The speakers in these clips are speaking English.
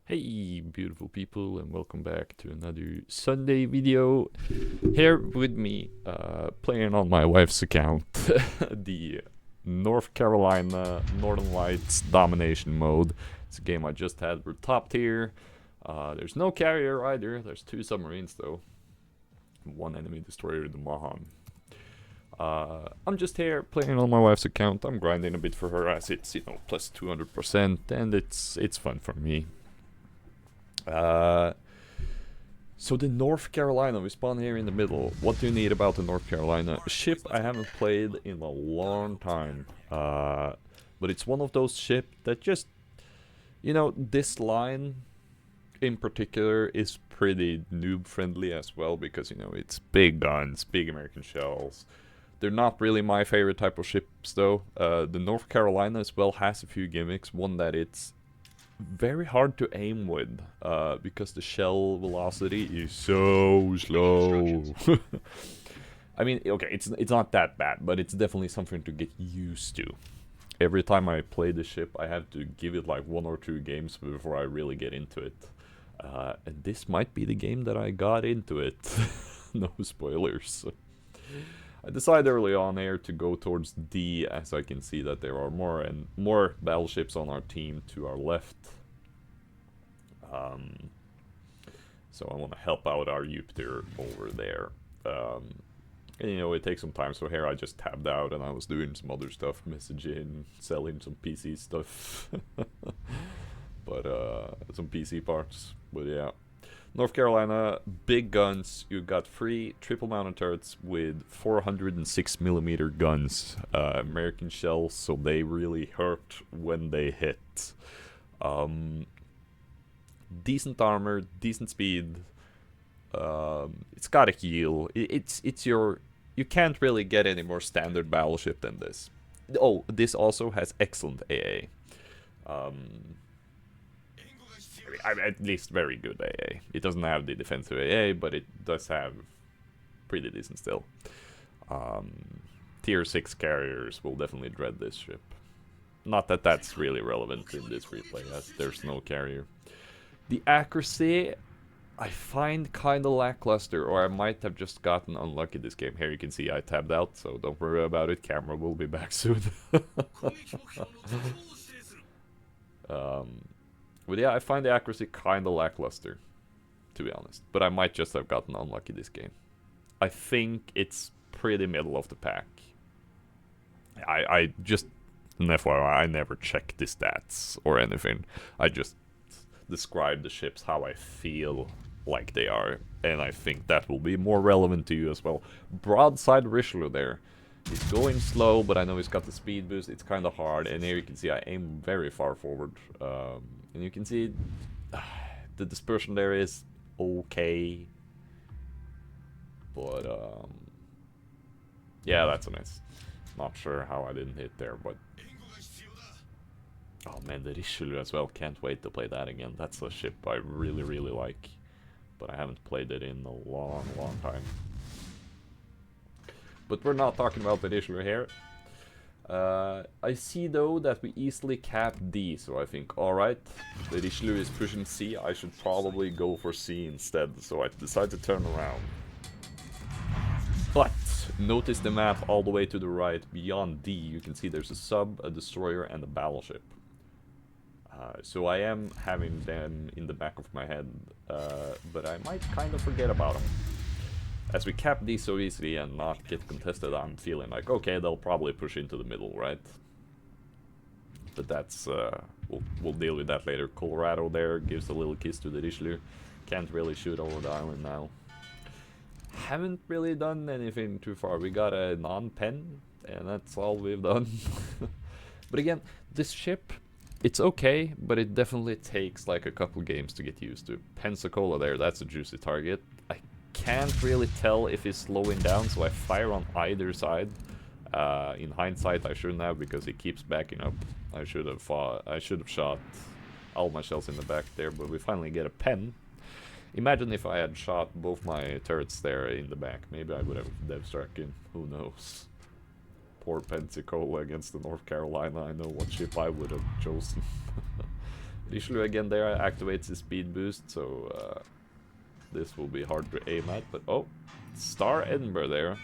Hey beautiful people, and welcome back to another Sunday video. Here with me, playing on my wife's account, the North Carolina Northern Lights domination mode. It's a game I just had. We're top tier. There's no carrier either. There's 2 submarines though. 1 enemy destroyer, the Mahan. I'm just here playing on my wife's account. I'm grinding a bit for her as it's, plus 200%, and it's fun for me. So the North Carolina, we spawn here in the middle. What do you need about the North Carolina? A ship I haven't played in a long time. But it's one of those ships that just, this line in particular is pretty noob friendly as well because, it's big guns, big American shells. They're not really my favorite type of ships though. The North Carolina as well has a few gimmicks. One that it's very hard to aim with because the shell velocity is so slow. I mean, okay, it's not that bad, but it's definitely something to get used to. Every time I play the ship, I have to give it like 1 or 2 games before I really get into it. And this might be the game that I got into it. No spoilers. I decided early on here to go towards D, as I can see that there are more battleships on our team to our left. So I want to help out our Jupiter over there. And it takes some time, so here I just tabbed out and I was doing some other stuff, messaging, selling some PC stuff. But some PC parts, but yeah. North Carolina, big guns. You got 3 triple mounted turrets with 406mm guns. American shells, so they really hurt when they hit. Decent armor, decent speed. It's got a heal. You can't really get any more standard battleship than this. Oh, this also has excellent AA. At least very good AA. It doesn't have the defensive AA, but it does have pretty decent still. Tier 6 carriers will definitely dread this ship. Not that that's really relevant in this replay, as there's no carrier. The accuracy, I find kinda lackluster, or I might have just gotten unlucky this game. Here you can see I tabbed out, so don't worry about it. Camera will be back soon. But yeah, I find the accuracy kinda lackluster, to be honest. But I might just have gotten unlucky this game. I think it's pretty middle of the pack. I just, an FYI, I never check the stats or anything. I just describe the ships how I feel like they are. And I think that will be more relevant to you as well. Broadside Richelieu there. He's going slow, but I know he's got the speed boost. It's kind of hard, and here you can see I aim very far forward. And you can see the dispersion there is okay. But, yeah, that's a miss. Not sure how I didn't hit there, but... Oh man, the Richelieu as well. Can't wait to play that again. That's a ship I really, really like. But I haven't played it in a long, long time. But we're not talking about the Richelieu here. I see though that we easily cap D, so I think, alright, the Richelieu is pushing C, I should probably go for C instead, so I decide to turn around. But, notice the map all the way to the right, beyond D, you can see there's a sub, a destroyer, and a battleship. So I am having them in the back of my head, but I might kind of forget about them. As we cap these so easily and not get contested, I'm feeling like, okay, they'll probably push into the middle, right? But that's, we'll deal with that later. Colorado there gives a little kiss to the Richelieu. Can't really shoot over the island now. Haven't really done anything too far. We got a non-pen, and that's all we've done. But again, this ship, it's okay, but it definitely takes like a couple games to get used to. Pensacola there, that's a juicy target. I can't really tell if he's slowing down, so I fire on either side. In hindsight, I shouldn't have because he keeps backing up. I should have shot all my shells in the back there, but we finally get a pen. Imagine if I had shot both my turrets there in the back. Maybe I would have dev struck in. Who knows? Poor Pensacola against the North Carolina. I know what ship I would have chosen. Richelieu again there activates his speed boost, so this will be hard to aim at, but oh, Star Edinburgh there.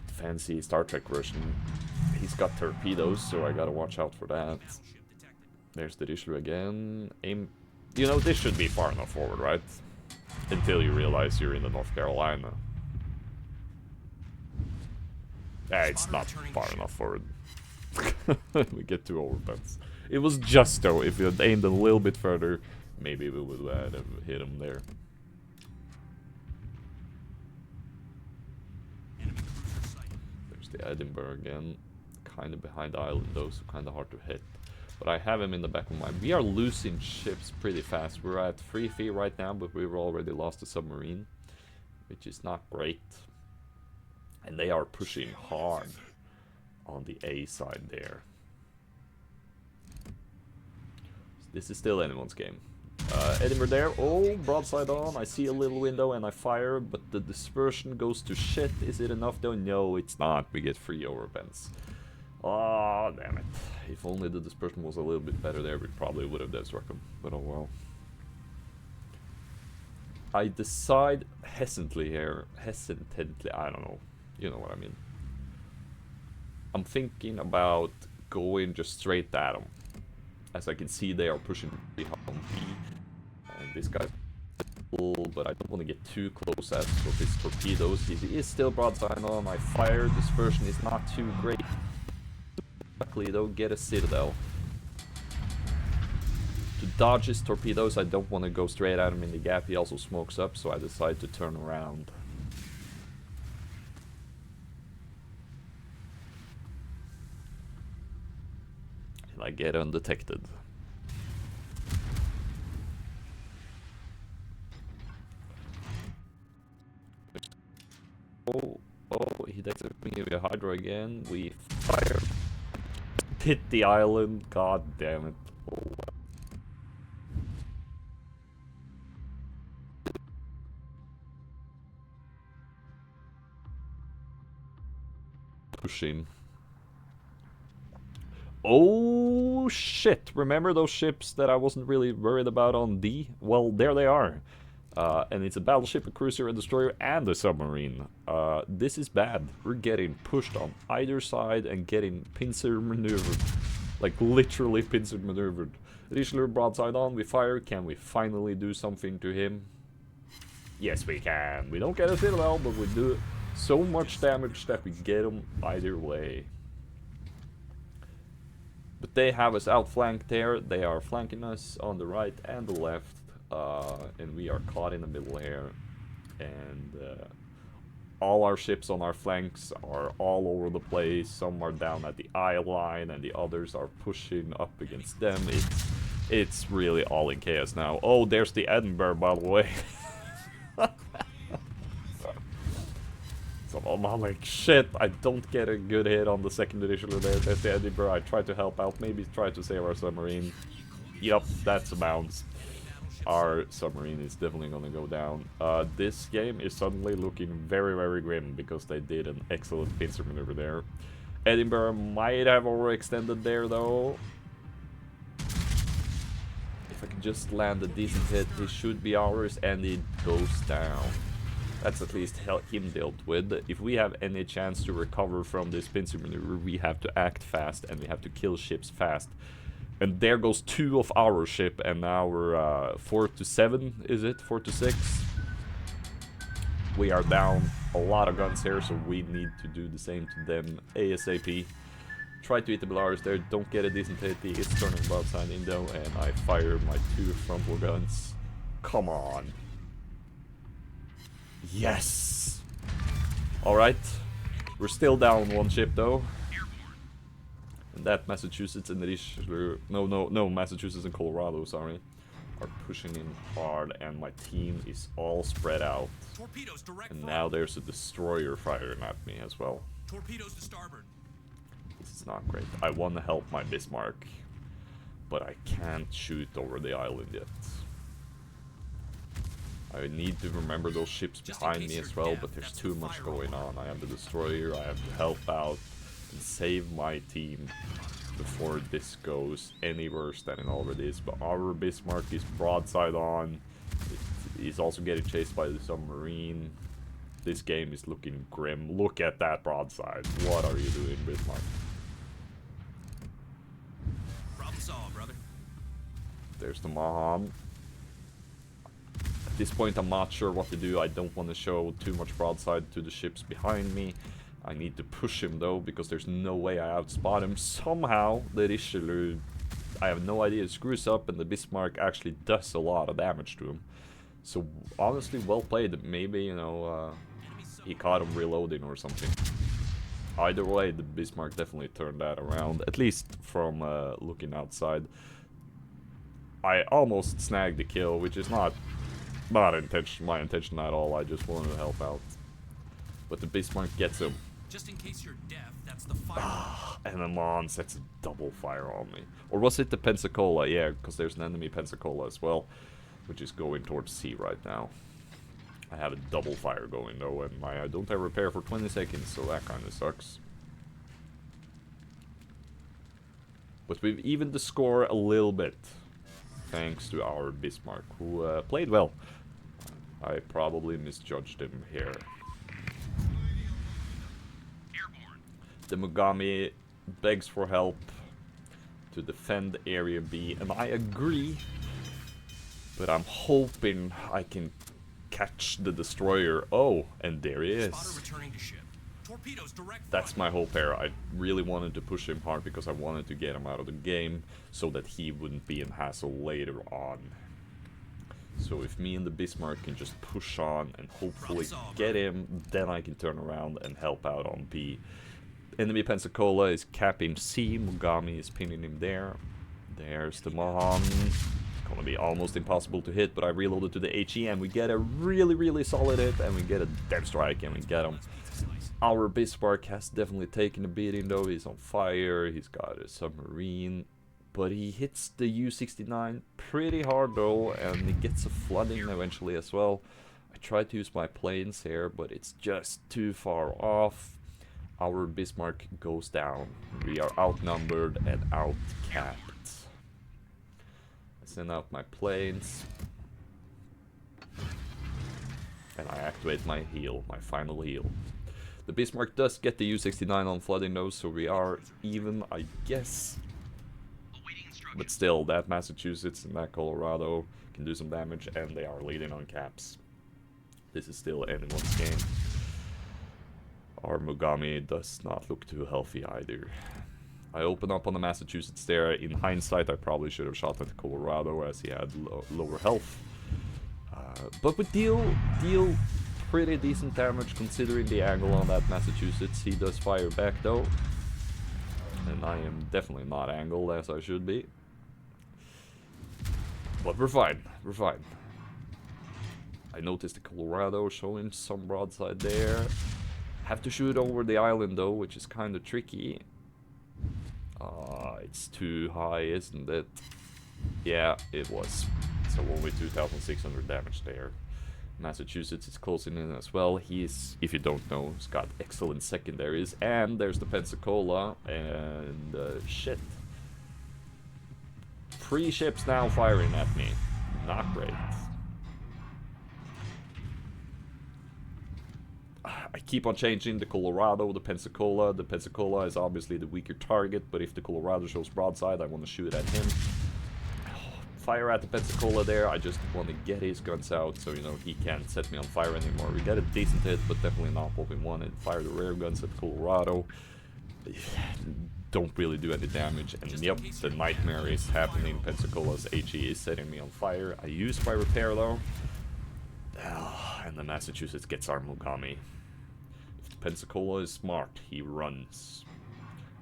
Fancy Star Trek version. He's got torpedoes, so I gotta watch out for that. There's the Richelieu again. Aim. You know, this should be far enough forward, right? Until you realize you're in the North Carolina. It's not far enough forward. We get 2 overpens. It was just though, if you had aimed a little bit further, maybe we would have hit him there. There's the Edinburgh again. Kind of behind the island though, so kind of hard to hit. But I have him in the back of my mind. We are losing ships pretty fast. We're at 3 feet right now, but we've already lost a submarine, which is not great. And they are pushing hard on the A side there. This is still anyone's game. Edinburgh there. Oh, broadside on. I see a little window and I fire, but the dispersion goes to shit. Is it enough though? No, it's not. We get 3 overpens. Oh, damn it. If only the dispersion was a little bit better there, we probably would have dead struck him. But oh well. I decide hesitantly here. Hesitantly, I don't know. You know what I mean. I'm thinking about going just straight at them. As I can see, they are pushing behind me. And this guy, but I don't want to get too close as with his torpedoes. He is still broadside on. I fire. Dispersion is not too great. Luckily, though, get a citadel. To dodge his torpedoes, I don't want to go straight at him in the gap. He also smokes up, so I decide to turn around. I get undetected. Oh, he detected me with a Hydra again. We fire. Hit the island. God damn it. Oh. Pushing. Oh shit, remember those ships that I wasn't really worried about on D? Well, there they are. And it's a battleship, a cruiser, a destroyer, and a submarine. This is bad. We're getting pushed on either side and getting pincer maneuvered. Like, literally pincer maneuvered. Richelieu broadside on, we fire. Can we finally do something to him? Yes, we can. We don't get a citadel, but we do so much damage that we get him either way. But they have us outflanked there. They are flanking us on the right and the left. And we are caught in the middle here. And all our ships on our flanks are all over the place. Some are down at the eye line and the others are pushing up against them. It's really all in chaos now. Oh, there's the Edinburgh, by the way. So I'm like, shit, I don't get a good hit on the second edition there. There's the Edinburgh. I tried to help out, maybe try to save our submarine. Yup, that's a bounce. Our submarine is definitely gonna go down. This game is suddenly looking very, very grim because they did an excellent pincer maneuver there. Edinburgh might have overextended there though. If I can just land a decent hit, this should be ours, and it goes down. That's at least him dealt with. If we have any chance to recover from this pincer maneuver, we have to act fast and we have to kill ships fast. And there goes 2 of our ship, and now we're 4 to 7, is it? 4 to 6. We are down a lot of guns here, so we need to do the same to them ASAP. Try to hit the Belarus there, don't get a decent hit. He is turning broadside in though, and I fire my 2 frontal guns. Come on. Yes! Alright. We're still down 1 ship though. And that Massachusetts and the no, Massachusetts and Colorado, sorry, are pushing in hard, and my team is all spread out. And now there's a destroyer firing at me as well. Torpedoes to starboard. This is not great. I want to help my Bismarck, but I can't shoot over the island yet. I need to remember those ships behind me as well, but there's too much going on. I have the destroyer, I have to help out and save my team. before this goes any worse than it already is. But our Bismarck is broadside on. He's also getting chased by the submarine. This game is looking grim. Look at that broadside. What are you doing, Bismarck? Problem solved, brother. There's the Mahan. At this point, I'm not sure what to do. I don't want to show too much broadside to the ships behind me. I need to push him though, because there's no way I outspot him. Somehow, the Richelieu, I have no idea, screws up and the Bismarck actually does a lot of damage to him. So, honestly, well played. Maybe, you know, he caught him reloading or something. Either way, the Bismarck definitely turned that around, at least from looking outside. I almost snagged the kill, which is not my intention at all. I just wanted to help out. But the Bismarck gets him. Just in case you're deaf, that's the fire. And the Mon sets a double fire on me. Or was it the Pensacola? Yeah, because there's an enemy Pensacola as well, which is going towards sea right now. I have a double fire going though, and I don't have repair for 20 seconds, so that kind of sucks. But we've evened the score a little bit, thanks to our Bismarck, who played well. I probably misjudged him here. The Mogami begs for help to defend Area B, and I agree, but I'm hoping I can catch the destroyer. Oh, and there he is. Spotter returning to ship. Torpedoes direct That's my hope here. I really wanted to push him hard because I wanted to get him out of the game so that he wouldn't be in hassle later on. So if me and the Bismarck can just push on and hopefully get him, then I can turn around and help out on B. Enemy Pensacola is capping C, Mogami is pinning him there. There's the Mahan. Gonna be almost impossible to hit, but I reloaded to the HE and we get a really solid hit, and we get a dev strike and we get him. Our Bismarck has definitely taken a beating though. He's on fire, he's got a submarine, but he hits the U-69 pretty hard though, and he gets a flooding eventually as well. I tried to use my planes here, but it's just too far off. Our Bismarck goes down. We are outnumbered and outcapped. I send out my planes. And I activate my heal, my final heal. The Bismarck does get the U-69 on flooding though, so we are even, I guess. But still, that Massachusetts and that Colorado can do some damage, and they are leading on caps. This is still anyone's game. Our Mogami does not look too healthy either. I open up on the Massachusetts there. In hindsight, I probably should have shot at the Colorado as he had lower health. But we deal pretty decent damage considering the angle on that Massachusetts. He does fire back though. And I am definitely not angled as I should be. But we're fine. We're fine. I noticed the Colorado showing some broadside there. Have to shoot over the island though, which is kind of tricky. It's too high, isn't it? Yeah, it was. So only 2,600 damage there. Massachusetts is closing in as well. He's, if you don't know, he's got excellent secondaries. And there's the Pensacola. And shit. 3 ships now firing at me. Not great. I keep on changing the Colorado, the Pensacola. The Pensacola is obviously the weaker target, but if the Colorado shows broadside, I want to shoot at him. Fire at the Pensacola there. I just want to get his guns out so, you know, he can't set me on fire anymore. We got a decent hit, but definitely not what we wanted. Fire the rear guns at Colorado. Don't really do any damage. And yep, the nightmare is happening. Pensacola's HE is setting me on fire. I use my repair though. And the Massachusetts gets our Mogami. If the Pensacola is smart, he runs.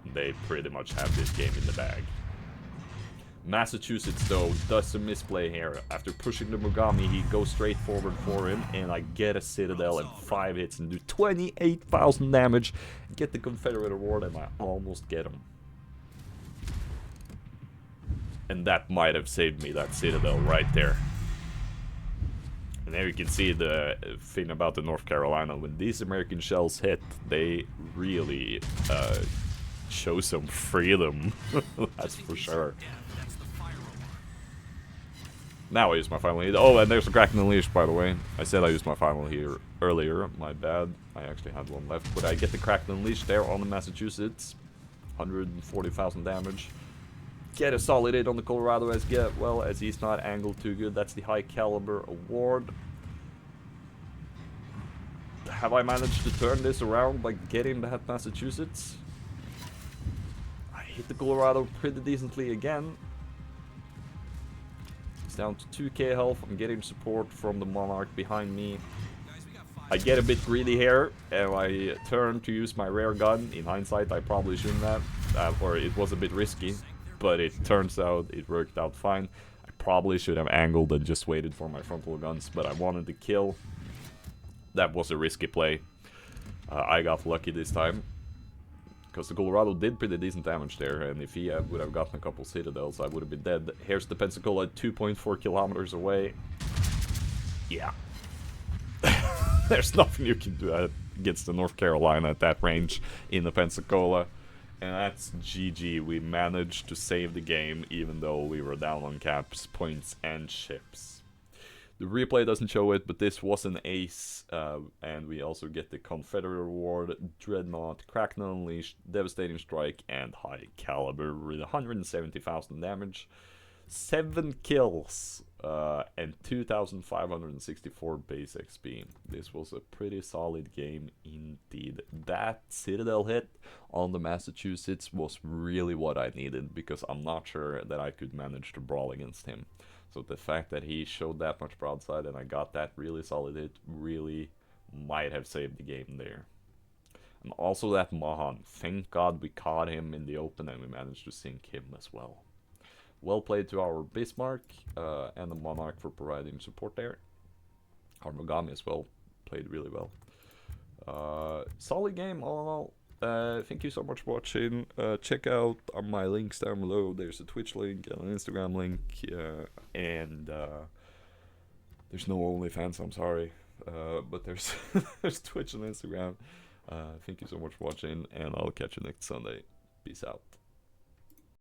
And they pretty much have this game in the bag. Massachusetts, though, does a misplay here. After pushing the Mogami, he goes straight forward for him, and I get a Citadel and 5 hits and do 28,000 damage. Get the Confederate Award, and I almost get him. And that might have saved me, that Citadel right there. And there you can see the thing about the North Carolina. When these American shells hit, they really show some freedom. That's Just in for case sure. you're deaf, that's the fire alarm. Now I use my final heat. Oh, and there's a crack in the leash, by the way. I said I used my final here earlier. My bad. I actually had one left. But I get the crack in the leash there on the Massachusetts. 140,000 damage. Get a solid hit on the Colorado as well, as he's not angled too good. That's the high caliber award. Have I managed to turn this around by getting that Massachusetts? I hit the Colorado pretty decently again. It's down to 2k health. I'm getting support from the Monarch behind me. Guys, we got 5 I get a bit greedy here, and I turn to use my rare gun. In hindsight, I probably shouldn't have, or it was a bit risky, but it turns out it worked out fine. I probably should have angled and just waited for my frontal guns, but I wanted to kill. That was a risky play. I got lucky this time, because the Colorado did pretty decent damage there, and if he would have gotten a couple citadels, I would have been dead. Here's the Pensacola 2.4 kilometers away. Yeah. There's nothing you can do against the North Carolina at that range in the Pensacola. And that's GG. We managed to save the game, even though we were down on caps, points, and ships. The replay doesn't show it, but this was an ace, and we also get the Confederate Award, Dreadnought, Kraken Unleashed, Devastating Strike, and High Caliber with 170,000 damage, 7 kills, and 2,564 base XP. This was a pretty solid game indeed. That Citadel hit on the Massachusetts was really what I needed, because I'm not sure that I could manage to brawl against him. So the fact that he showed that much broadside and I got that really solid hit really might have saved the game there. And also that Mahan, thank God we caught him in the open and we managed to sink him as well. Well played to our Bismarck and the Monarch for providing support there. Our Mogami as well played really well. Solid game all in all. Thank you so much for watching. Check out my links down below. There's a Twitch link and an Instagram link, and there's no OnlyFans, I'm sorry, but there's there's Twitch and Instagram. Thank you so much for watching, and I'll catch you next Sunday. Peace out.